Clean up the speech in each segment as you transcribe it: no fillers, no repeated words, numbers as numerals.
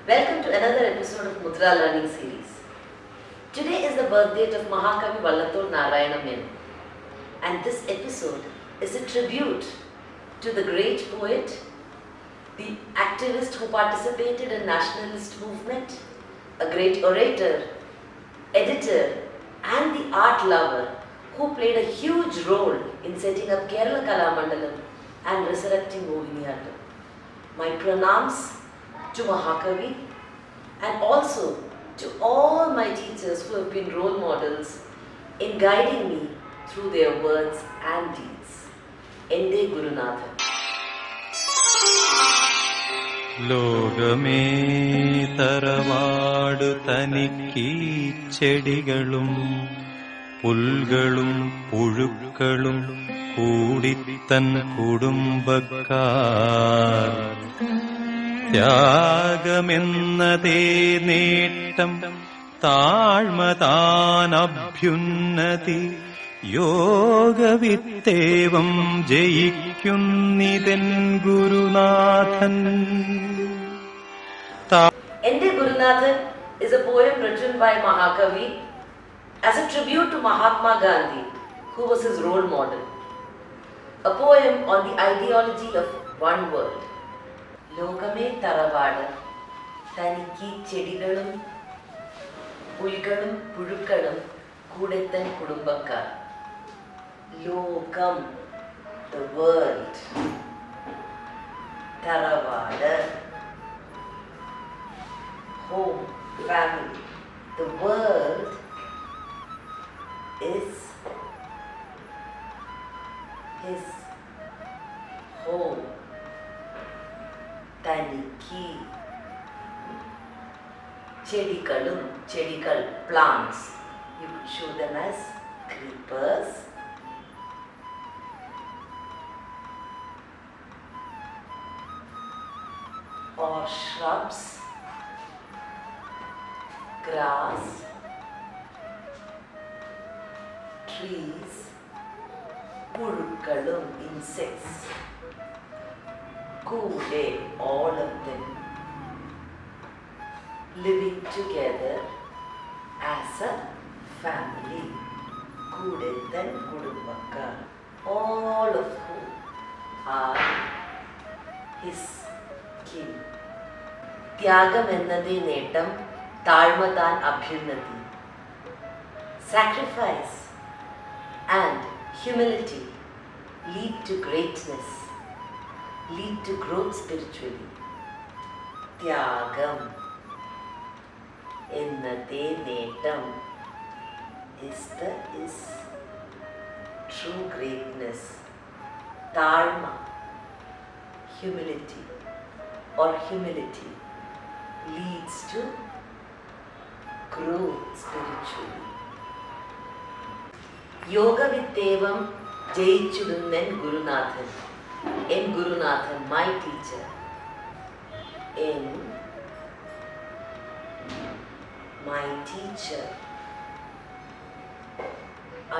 Welcome to another episode of Mudra learning series. Today is the birth date of Mahakavi Vallathol Narayana Menon, and this episode is a tribute to the great poet, the activist who participated in nationalist movement, a great orator, editor, and the art lover who played a huge role in setting up Kerala Kalamandalam and resurrecting Mohiniyattom. My pranams to Mahakavi and also to all my teachers who have been role models in guiding me through their words and deeds. Ente Gurunathan. ലോകമേ തറവാടു തനിക്കീ ചെടികളും പുൽകളും പുഴുക്കളും കൂടിത്തൻ കുടുംബക്കാർ ത്യാഗമെന്നതേ നേട്ടം താഴ്മതാനഭ്യുന്നതി യോഗവിത്തേവം ജയിക്കുന്നിതൻ ഗുരുനാഥൻ. Ente Gurunathan is a poem written by Mahakavi as a tribute to Mahatma Gandhi, who was his role model. A poem on the ideology of one world. ലോകമേ തറവാട് തനിക്ക് ചെടികളും പുൽകളും പുഴുക്കളും കൂടെത്തൻ കുടുംബക്കാർ. ലോകം, the world. തറവാട്, home, family. The world is his home. തനിക്ക് ചെടികളും plants. You could show them as creepers, or shrubs, grass, trees, purukkalum, insects, kude, all of them living together as a family. Kudethan Kudumbakar, all of whom are his kin. Tyagam ennade nettam താഴ്മതാൻ അഭ്യുന്നതി. Sacrifice and humility lead to greatness, lead to growth spiritually. Tyagam ennade nettam is true greatness. Dharma, humility leads to growth spiritually. Yoga Vittevam Jayichudunnan Gurunathan. In Gurunathan, my teacher,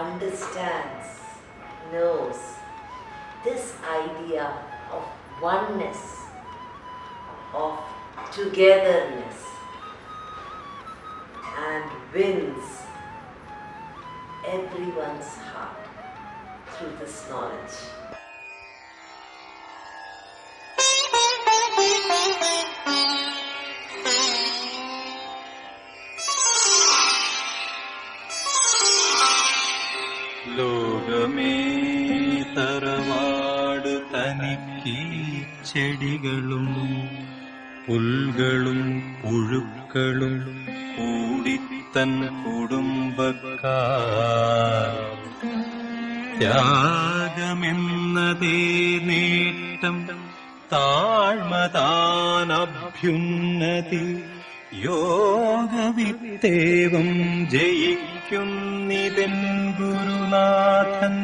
understands, knows this idea of oneness, of togetherness, and wins everyone's heart through this knowledge. ലോകമേ തറവാടു തനിക്കീ ചെടികളും പുൽകളും പുഴുക്കളും കൂടിത്തൻ കുടുംബക്കാർ ത്യാഗമെന്നതേ നേട്ടം താഴ്മതാനഭ്യുന്നതി യോഗവിത്തേവം ജയിക്കുന്നിതൻ ഗുരുനാഥൻ.